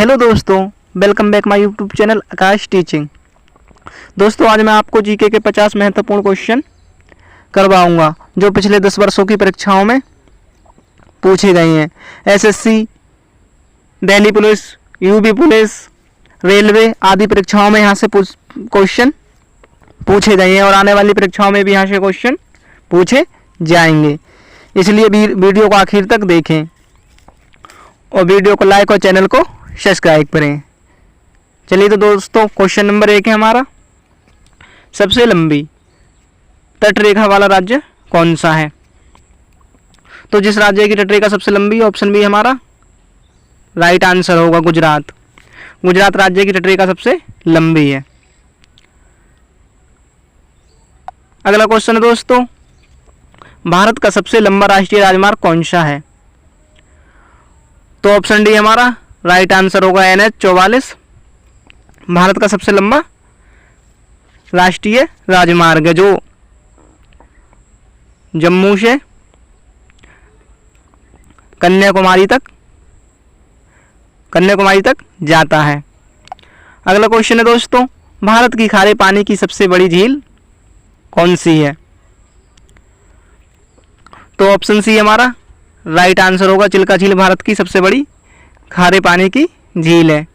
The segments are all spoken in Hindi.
हेलो दोस्तों, welcome back my YouTube channel Akash teaching. दोस्तों, आज मैं आपको जीके के 50 महत्वपूर्ण क्वेश्चन करवाऊंगा जो पिछले 10 वर्षों की परीक्षाओं में पूछे गए हैं। SSC, Delhi police, UP police, railway आदि परीक्षाओं में यहाँ से क्वेश्चन पूछे गए हैं और आने वाली परीक्षाओं में भी यहाँ से क्वेश्चन पूछे जाएंगे। इसलिए वीडियो को आखिर तक देखें और वीडियो को लाइक और चैनल को सब्सक्राइब करें। चलिए तो दोस्तों, क्वेश्चन नंबर 1 है हमारा, सबसे लंबी तटरेखा वाला राज्य कौन सा है? तो जिस राज्य की तटरेखा सबसे लंबी है, ऑप्शन बी हमारा राइट आंसर होगा गुजरात। गुजरात राज्य की तटरेखा सबसे लंबी है। अगला क्वेश्चन है दोस्तों, भारत का सबसे लंबा राष्ट्रीय राजमार्ग कौन सा है? तो ऑप्शन डी हमारा राइट आंसर होगा NH 44। भारत का सबसे लंबा राष्ट्रीय राजमार्ग है जो जम्मू से कन्याकुमारी तक जाता है। अगला क्वेश्चन है दोस्तों, भारत की खारे पानी की सबसे बड़ी झील कौन सी है? तो ऑप्शन सी हमारा राइट आंसर होगा चिल्का झील भारत की सबसे बड़ी खारे पानी की झील है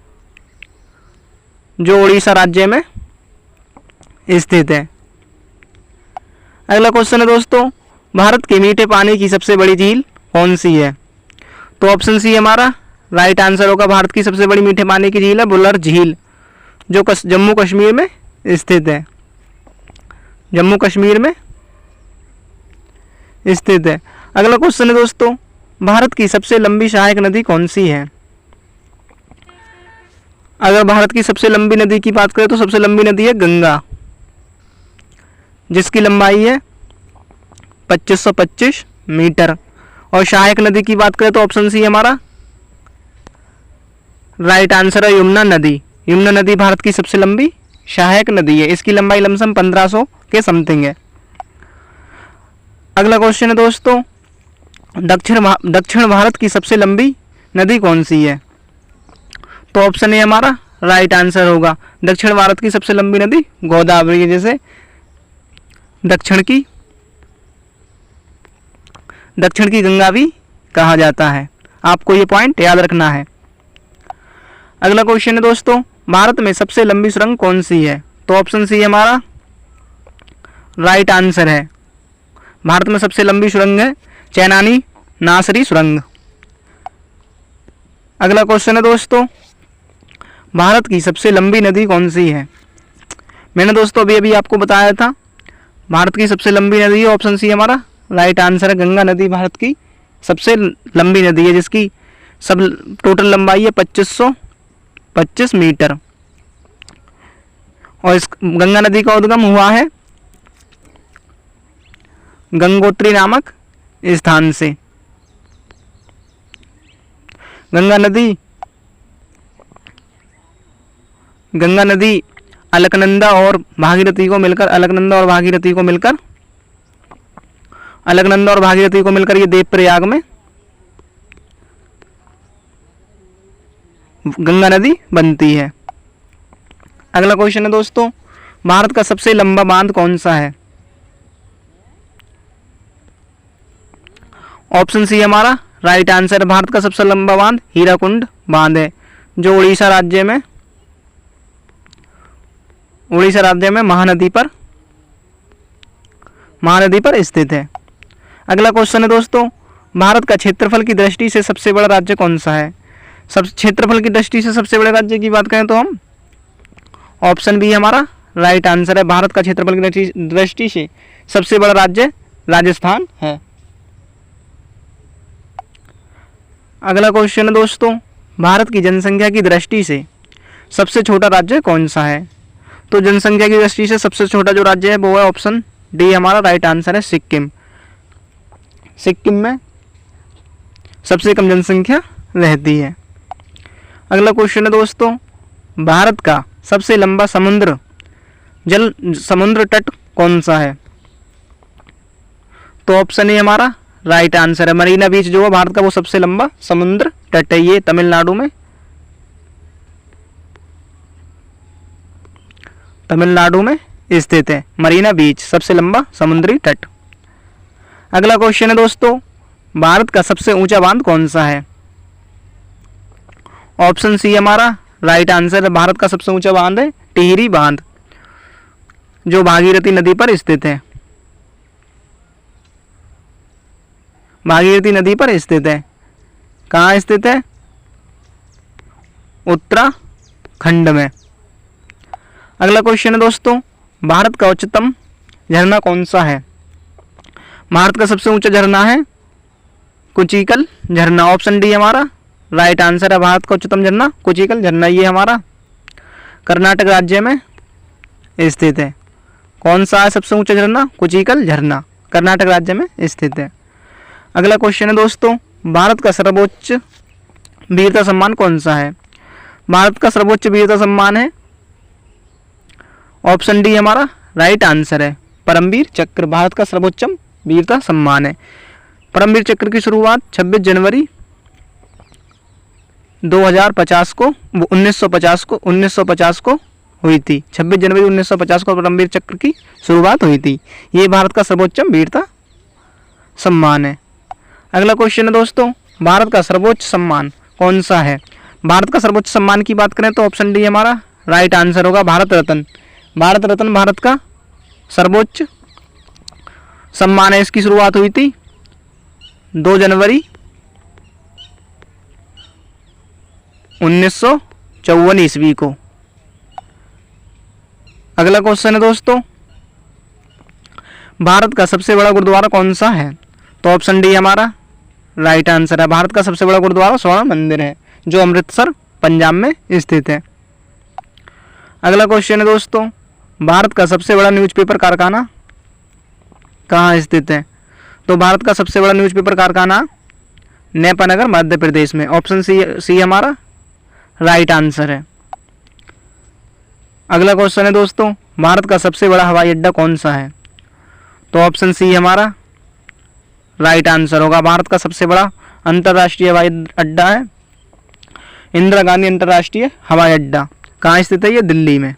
जो उड़ीसा राज्य में स्थित है। अगला क्वेश्चन है दोस्तों, भारत के मीठे पानी की सबसे बड़ी झील कौन सी है? तो ऑप्शन सी हमारा राइट आंसर होगा भारत की सबसे बड़ी मीठे पानी की झील है बुलर झील जो जम्मू कश्मीर में स्थित है। जम्मू कश्मीर में स्थित है। अगला क्वेश्चन है दोस्तों, भारत की सबसे लंबी सहायक नदी कौन सी है? अगर भारत की सबसे लंबी नदी की बात करें तो सबसे लंबी नदी है गंगा, जिसकी लंबाई है 2525 मीटर। और सहायक नदी की बात करें तो ऑप्शन सी हमारा राइट आंसर है यमुना नदी। यमुना नदी भारत की सबसे लंबी सहायक नदी है। इसकी लंबाई लमसम 1500 के समथिंग है। अगला क्वेश्चन है दोस्तों, दक्षिण भारत की सबसे लंबी नदी कौन सी है? तो ऑप्शन ए हमारा राइट आंसर होगा दक्षिण भारत की सबसे लंबी नदी गोदावरी है, जैसे दक्षिण की गंगा भी कहा जाता है। आपको ये पॉइंट याद रखना है। अगला क्वेश्चन है दोस्तों, भारत में सबसे लंबी सुरंग कौन सी है? तो ऑप्शन सी हमारा राइट आंसर है। भारत में सबसे लंबी सुरंग है चैनानी नासरी सुरंग। अगला क्वेश्चन है दोस्तों, भारत की सबसे लंबी नदी कौन सी है? मैंने दोस्तों अभी आपको बताया था भारत की सबसे लंबी नदी है, ऑप्शन सी हमारा राइट आंसर है गंगा नदी भारत की सबसे लंबी नदी है, जिसकी सब टोटल लंबाई है 2525 मीटर। और इस गंगा नदी का उद्गम हुआ है गंगोत्री नामक स्थान से। गंगा नदी अलकनंदा और भागीरथी को मिलकर ये देवप्रयाग में गंगा नदी बनती है। अगला क्वेश्चन है दोस्तों, भारत का सबसे लंबा बांध कौन सा है? ऑप्शन सी हमारा राइट आंसर, भारत का सबसे लंबा बांध हीराकुंड बांध है जो उड़ीसा राज्य में महानदी पर स्थित है। अगला क्वेश्चन है दोस्तों, भारत का क्षेत्रफल की दृष्टि से सबसे बड़ा राज्य कौन सा है? क्षेत्रफल की दृष्टि से सबसे बड़े राज्य की बात करें तो हम ऑप्शन बी हमारा राइट आंसर है। भारत का क्षेत्रफल की दृष्टि से सबसे बड़ा राज्य राजस्थान है। अगला क्वेश्चन है दोस्तों, भारत की जनसंख्या की दृष्टि से सबसे छोटा राज्य कौन सा है? तो जनसंख्या की दृष्टि से सबसे छोटा जो राज्य है वो है ऑप्शन डी हमारा राइट आंसर है सिक्किम। सिक्किम में सबसे कम जनसंख्या रहती है। अगला क्वेश्चन है दोस्तों, भारत का सबसे लंबा समुद्र तट कौन सा है? तो ऑप्शन ए हमारा राइट आंसर है मरीना बीच जो है भारत का वो सबसे लंबा समुद्र तट है, ये तमिलनाडु में तमिलनाडु में स्थित है। मरीना बीच सबसे लंबा समुद्री तट। अगला क्वेश्चन है दोस्तों, भारत का सबसे ऊंचा बांध कौन सा है? ऑप्शन सी हमारा राइट आंसर है। भारत का सबसे ऊंचा बांध है टिहरी बांध, जो भागीरथी नदी पर स्थित है। भागीरथी नदी पर स्थित है। कहाँ स्थित है? उत्तराखंड में। अगला क्वेश्चन है दोस्तों, भारत का उच्चतम झरना कौन सा है? भारत का सबसे ऊंचा झरना है कुचिकल झरना। ऑप्शन डी हमारा राइट आंसर है। भारत का उच्चतम झरना कुचिकल झरना, ये हमारा कर्नाटक राज्य में स्थित है। कौन सा है सबसे ऊंचा झरना? कुचिकल झरना, कर्नाटक राज्य में स्थित है। अगला क्वेश्चन है दोस्तों, भारत का सर्वोच्च वीरता सम्मान कौन सा है? भारत का सर्वोच्च वीरता सम्मान है, ऑप्शन डी हमारा राइट आंसर है, परमवीर चक्र। भारत का सर्वोच्च वीरता सम्मान है। परमवीर चक्र की शुरुआत 26 जनवरी 1950 को हुई थी। 26 जनवरी 1950 को परमवीर चक्र की शुरुआत हुई थी। ये भारत का सर्वोच्च वीरता सम्मान है। अगला क्वेश्चन है दोस्तों, भारत का सर्वोच्च सम्मान कौन सा है? भारत का सर्वोच्च सम्मान की बात करें तो ऑप्शन डी हमारा राइट आंसर होगा, भारत रत्न। भारत रत्न भारत का सर्वोच्च सम्मान है। इसकी शुरुआत हुई थी 2 जनवरी 1954 ईस्वी को। अगला क्वेश्चन है दोस्तों, भारत का सबसे बड़ा गुरुद्वारा कौन सा है? तो ऑप्शन डी हमारा राइट आंसर है। भारत का सबसे बड़ा गुरुद्वारा स्वर्ण मंदिर है, जो अमृतसर पंजाब में स्थित है। अगला क्वेश्चन है दोस्तों, भारत का सबसे बड़ा न्यूज़पेपर कारखाना कहाँ स्थित है? तो भारत का सबसे बड़ा न्यूज़पेपर कारखाना नेपानगर मध्य प्रदेश में। ऑप्शन सी हमारा राइट आंसर है। अगला क्वेश्चन है दोस्तों, भारत का सबसे बड़ा हवाई अड्डा कौन सा है? तो ऑप्शन सी हमारा राइट आंसर होगा। भारत का सबसे बड़ा अंतर्राष्ट्रीय हवाई अड्डा है इंदिरा गांधी अंतर्राष्ट्रीय हवाई अड्डा। कहाँ स्थित है? ये दिल्ली में।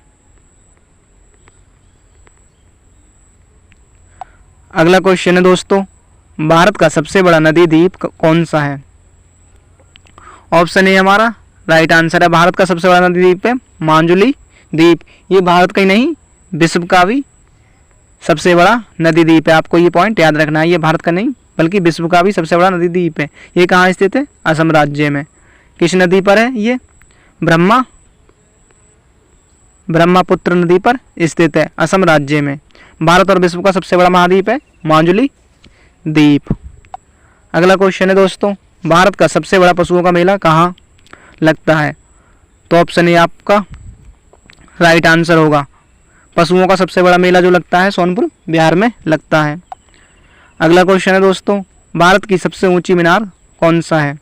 अगला क्वेश्चन है दोस्तों, भारत का सबसे बड़ा नदी द्वीप कौन सा है? ऑप्शन ए हमारा राइट आंसर है। भारत का सबसे बड़ा नदी द्वीप है माजुली द्वीप। ये भारत का ही नहीं, विश्व का भी सबसे बड़ा नदी द्वीप है। आपको ये पॉइंट याद रखना है, ये भारत का नहीं बल्कि विश्व का भी सबसे बड़ा नदी द्वीप है। ये कहाँ स्थित है? असम राज्य में। किस नदी पर है? ये ब्रह्मपुत्र नदी पर स्थित है, असम राज्य में। भारत और विश्व का सबसे बड़ा महाद्वीप है माजुली द्वीप। अगला क्वेश्चन है दोस्तों, भारत का सबसे बड़ा पशुओं का मेला कहाँ लगता है? तो ऑप्शन ए आपका राइट आंसर होगा। पशुओं का सबसे बड़ा मेला जो लगता है सोनपुर बिहार में लगता है। अगला क्वेश्चन है दोस्तों, भारत की सबसे ऊंची मीनार कौन सा है?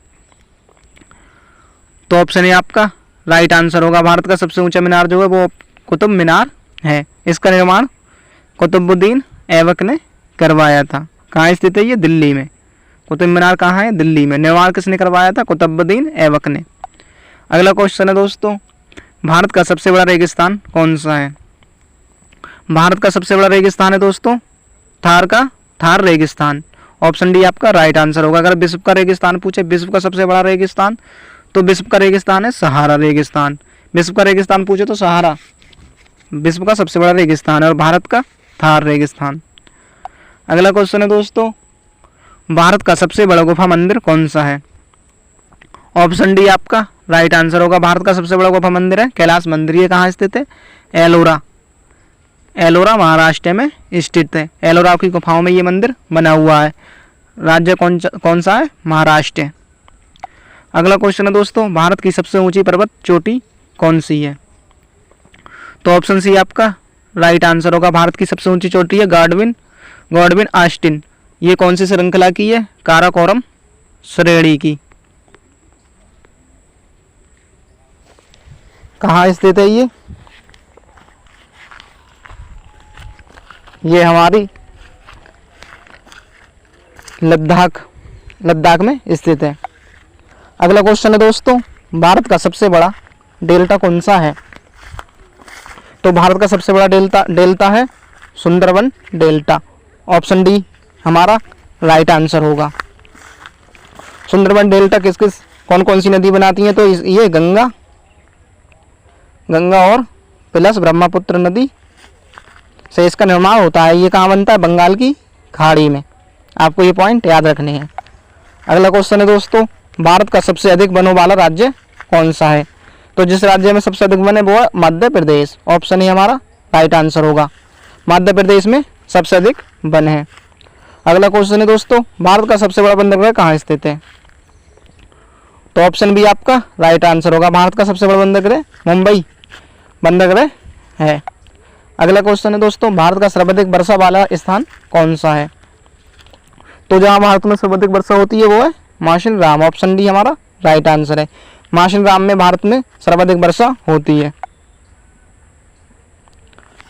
तो ऑप्शन ए आपका राइट आंसर होगा। भारत का सबसे ऊंचा मीनार जो है वो कुतुब मीनार है। इसका निर्माण कुतुबुद्दीन ऐबक ने करवाया था। कहाँ स्थित है? ये दिल्ली में। कुतुब मीनार कहाँ है? दिल्ली में। निर्माण किसने करवाया था? कुतुबुद्दीन ऐबक ने। अगला क्वेश्चन है दोस्तों, भारत का सबसे बड़ा रेगिस्तान कौन सा है? भारत का सबसे बड़ा रेगिस्तान है दोस्तों थार रेगिस्तान। ऑप्शन डी आपका राइट आंसर होगा। अगर विश्व का रेगिस्तान पूछे, विश्व का सबसे बड़ा रेगिस्तान, तो विश्व का रेगिस्तान है सहारा रेगिस्तान। विश्व का रेगिस्तान पूछे तो सहारा विश्व का सबसे बड़ा रेगिस्तान है और भारत का थार रेगिस्तान। अगला क्वेश्चन है दोस्तों, भारत का सबसे बड़ा गुफा मंदिर कौन सा है? ऑप्शन डी आपका राइट आंसर होगा। भारत का सबसे बड़ा गुफा मंदिर है कैलाश मंदिर। ये कहाँ स्थित है? एलोरा महाराष्ट्र में स्थित है। एलोरा की गुफाओं में ये मंदिर बना हुआ है। राज्य कौन सा है? महाराष्ट्र। अगला क्वेश्चन है दोस्तों, भारत की सबसे ऊंची पर्वत चोटी कौन सी है? तो ऑप्शन सी आपका राइट आंसर होगा। भारत की सबसे ऊंची चोटी है गॉडविन आस्टिन। ये कौन सी श्रृंखला की है? काराकोरम श्रेणी की। कहाँ स्थित है ये? ये हमारी लद्दाख में स्थित है। अगला क्वेश्चन है दोस्तों, भारत का सबसे बड़ा डेल्टा कौन सा है? तो भारत का सबसे बड़ा डेल्टा है सुंदरबन डेल्टा। ऑप्शन डी हमारा राइट आंसर होगा। सुंदरबन डेल्टा किस किस कौन कौन सी नदी बनाती हैं? तो ये गंगा और प्लस ब्रह्मपुत्र नदी से इसका निर्माण होता है। ये कहाँ बनता है? बंगाल की खाड़ी में। आपको ये पॉइंट याद रखने हैं। अगला क्वेश्चन है दोस्तों, भारत का सबसे अधिक वनों वाला राज्य कौन सा है? तो जिस राज्य में सबसे अधिक वन है वो है मध्य प्रदेश। ऑप्शन ए हमारा राइट आंसर होगा। मध्य प्रदेश में सबसे अधिक वन है। अगला क्वेश्चन है दोस्तों, भारत का सबसे बड़ा बंदरगाह कहाँ स्थित है? तो ऑप्शन बी आपका राइट आंसर होगा। भारत का सबसे बड़ा बंदरगाह मुंबई बंदरगाह है। अगला क्वेश्चन है दोस्तों, भारत का सर्वाधिक वर्षा वाला स्थान कौन सा है? तो जहाँ भारत में सर्वाधिक वर्षा होती है वो है माशिन राम। ऑप्शन डी हमारा राइट आंसर है। माशिन राम में भारत में सर्वाधिक वर्षा होती है।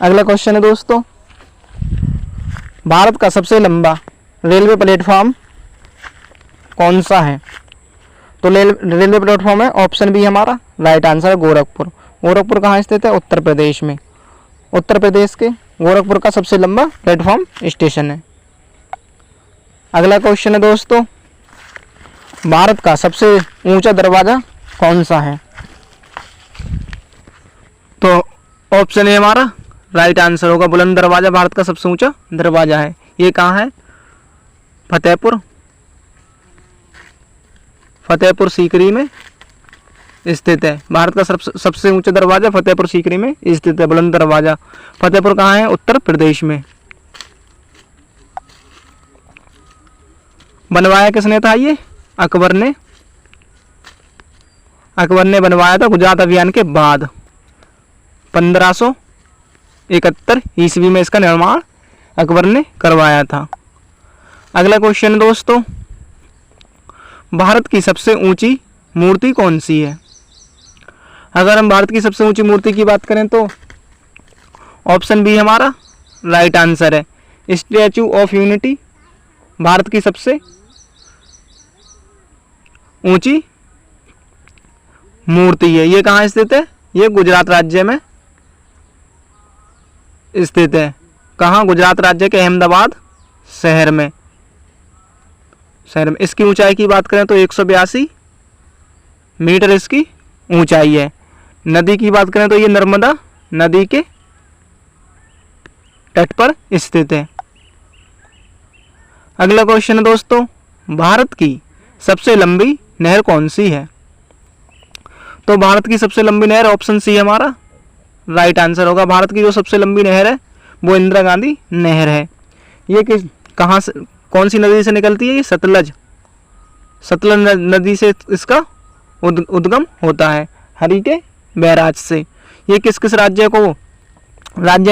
अगला क्वेश्चन है दोस्तों, भारत का सबसे लंबा रेलवे प्लेटफॉर्म कौन सा है? तो रेलवे प्लेटफॉर्म है ऑप्शन बी हमारा राइट आंसर है गोरखपुर। गोरखपुर कहाँ स्थित है? उत्तर प्रदेश में। उत्तर प्रदेश के गोरखपुर का सबसे लंबा प्लेटफॉर्म स्टेशन है। अगला क्वेश्चन है दोस्तों, भारत का सबसे ऊंचा दरवाजा कौन सा है? तो ऑप्शन ए हमारा राइट आंसर होगा। बुलंद दरवाजा भारत का सबसे ऊंचा दरवाजा है। ये कहाँ है? फतेहपुर सीकरी में स्थित है। भारत का सबसे ऊंचा दरवाजा फतेहपुर सीकरी में स्थित है। बुलंद दरवाजा फतेहपुर कहाँ है? उत्तर प्रदेश में। बनवाया किसने था? ये अकबर ने बनवाया था गुजरात अभियान के बाद 1571 ईस्वी में इसका निर्माण अकबर ने करवाया था। अगला क्वेश्चन है दोस्तों, भारत की सबसे ऊंची मूर्ति कौन सी है? अगर हम भारत की सबसे ऊंची मूर्ति की बात करें तो ऑप्शन बी हमारा राइट आंसर है। स्टैचू ऑफ यूनिटी भारत की सबसे ऊंची मूर्ति है। ये कहाँ स्थित है? ये गुजरात राज्य में स्थित है। कहाँ? गुजरात राज्य के अहमदाबाद शहर में। इसकी ऊंचाई की बात करें तो 182 मीटर इसकी ऊंचाई है। नदी की बात करें तो ये नर्मदा नदी के तट पर स्थित है। अगला क्वेश्चन है दोस्तों, भारत की सबसे लंबी नहर कौन सी है? तो भारत की सबसे लंबी नहर ऑप्शन सी हमारा राइट आंसर होगा। भारत की जो सबसे लंबी नहर है वो इंदिरा गांधी नहर है। ये कहाँ से कौन सी नदी से निकलती है? ये सतलज नदी से इसका उद्गम होता है, हरि के बैराज से। ये किस किस राज्य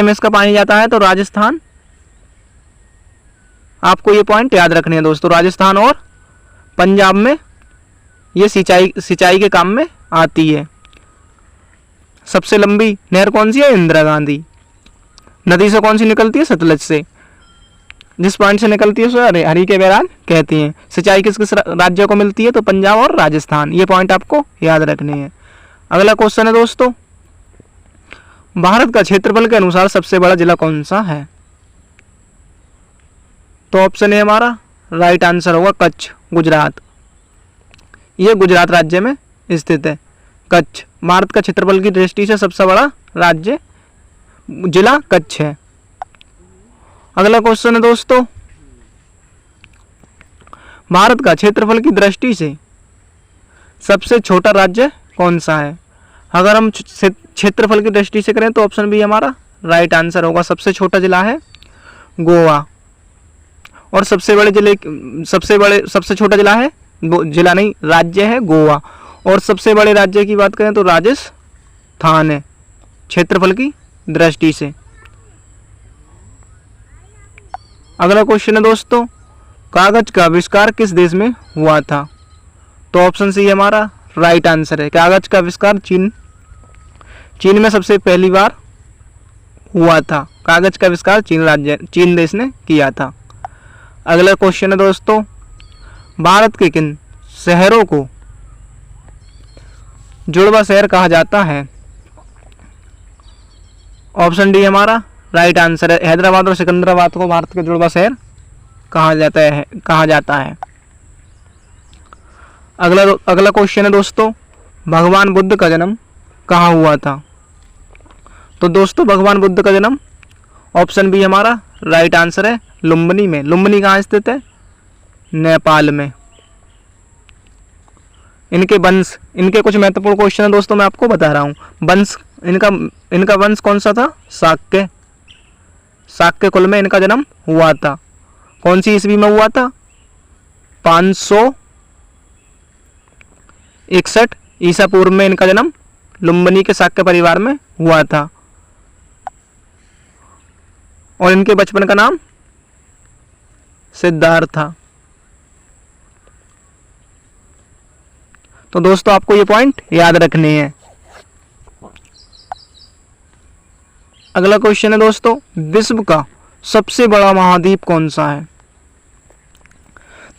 में इसका पानी जाता है? तो राजस्थान। आपको ये पॉइंट याद रखने हैं दोस्तों। राजस्थान और पंजाब में ये सिंचाई के काम में आती है। सबसे लंबी नहर कौन सी है? इंदिरा गांधी नदी से कौन सी निकलती है? सतलज से। जिस पॉइंट से निकलती है उसे हरि के बैराज कहती हैं। सिंचाई किस किस राज्य को मिलती है? तो पंजाब और राजस्थान। ये पॉइंट आपको याद रखने हैं। अगला क्वेश्चन है दोस्तों, भारत का क्षेत्रफल के अनुसार सबसे बड़ा जिला कौन सा है? तो ऑप्शन है हमारा राइट आंसर होगा कच्छ, गुजरात। ये गुजरात राज्य में स्थित है। कच्छ भारत का क्षेत्रफल की दृष्टि से सबसे बड़ा जिला कच्छ है। अगला क्वेश्चन है दोस्तों, भारत का क्षेत्रफल की दृष्टि से सबसे छोटा राज्य कौन सा है? अगर हम क्षेत्रफल की दृष्टि से करें तो ऑप्शन बी हमारा राइट आंसर होगा। सबसे छोटा जिला है गोवा। और सबसे छोटा जिला है, जिला नहीं राज्य है गोवा। और सबसे बड़े राज्य की बात करें तो राजस्थान है क्षेत्रफल की दृष्टि से। अगला क्वेश्चन है दोस्तों, कागज का आविष्कार किस देश में हुआ था? तो ऑप्शन सी हमारा राइट आंसर है। कागज का आविष्कार चीन में सबसे पहली बार हुआ था। कागज का आविष्कार चीन देश ने किया था। अगला क्वेश्चन है दोस्तों, भारत के किन शहरों को जुड़वा शहर कहा जाता है? ऑप्शन डी हमारा राइट आंसर है। हैदराबाद और सिकंदराबाद को भारत का जुड़वा शहर कहा जाता है। अगला क्वेश्चन है दोस्तों, भगवान बुद्ध का जन्म कहाँ हुआ था? तो दोस्तों भगवान बुद्ध का जन्म ऑप्शन बी हमारा राइट आंसर है, लुम्बिनी में। लुम्बिनी कहाँ स्थित है? नेपाल में। इनके कुछ महत्वपूर्ण क्वेश्चन है दोस्तों, मैं आपको बता रहा हूँ। वंश इनका वंश कौन सा था? शाक्य कुल में इनका जन्म हुआ था। कौन सी ईस्वी में हुआ था? 561 ईसा पूर्व में इनका जन्म लुम्बिनी के शाक्य परिवार में हुआ था। और इनके बचपन का नाम सिद्धार्थ था। तो दोस्तों आपको ये पॉइंट याद रखने हैं। अगला क्वेश्चन है दोस्तों, विश्व का सबसे बड़ा महाद्वीप कौन सा है?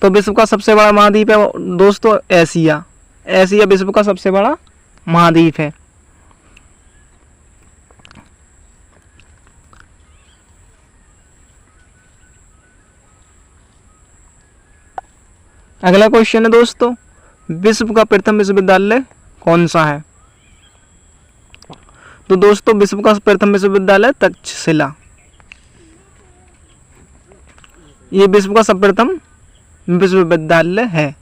तो विश्व का सबसे बड़ा महाद्वीप है दोस्तों एशिया। एशिया विश्व का सबसे बड़ा महाद्वीप है। अगला क्वेश्चन है दोस्तों, विश्व का प्रथम विश्वविद्यालय कौन सा है? तो दोस्तों विश्व का प्रथम विश्वविद्यालय तक्षशिला। ये विश्व का सर्वप्रथम विश्वविद्यालय है।